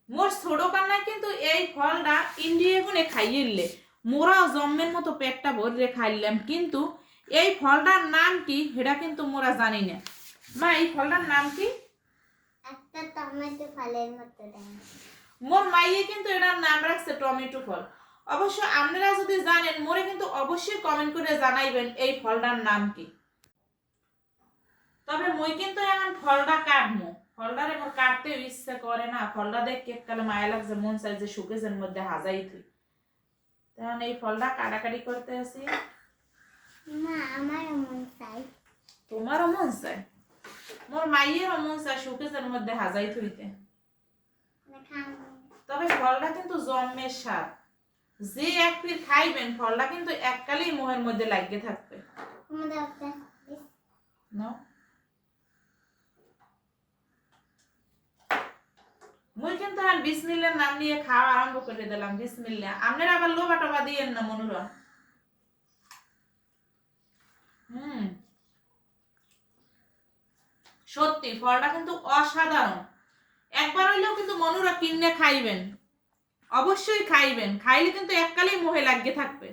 মোর ছোট কান্নায় কিন্তু এই ফলটা ইন্ডিয়া গুনে খাইলে মোরাও জন্মের মতো পেটটা ভরে খাইলাম, কিন্তু এই ফলটার নাম কি সেটা কিন্তু মোরা জানি না। মা এই ফলটার নাম কি? একটা টমেটো ফলের মতো দেয়। মোর মাইয়ে কিন্তু এটার নাম রাখছে টমেটো ফল। অবশ্য আপনারা যদি জানেন মোরে কিন্তু অবশ্যই কমেন্ট করে জানাইবেন এই ফলটার নাম কি। তবে মই কিন্তু এখন ফলটা কাটবো, ফলটারে মোর কাটতে ইচ্ছে করে না। ফলটা দেখে এককালে মায়া লাগছে, মন চাই যে সুকেজের মধ্যে হাজাই থুই। তখন এই ফলটা কাটাকাটি করতে আসি। মা আমারও মন চাই। তোমারও মন চাই? মোর মাইয়েরও মন চাই সুকেজের মধ্যে হাজাই থুইতে। তবে ফলটা কিন্তু জন্মের স্বাদ, যে এক পিস খাইবেন ফলটা কিন্তু এককালেই মুখের মধ্যে লাগিয়ে থাকবে। মুই কিন্তু আর বিসমিল্লাহর নাম নিয়ে খাওয়া আরম্ভ করে দিলাম। বিসমিল্লাহ। আপনারা আবার লোভা টোভা দিয়েন না মনুরা। সত্যি ফলটা কিন্তু অসাধারণ। একবার হইলেও কিন্তু মনুরা কিনে খাইবেন, অবশ্যই খাইবেন। খাইলে কিন্তু এককালেই মুখে লাগিয়ে থাকবে।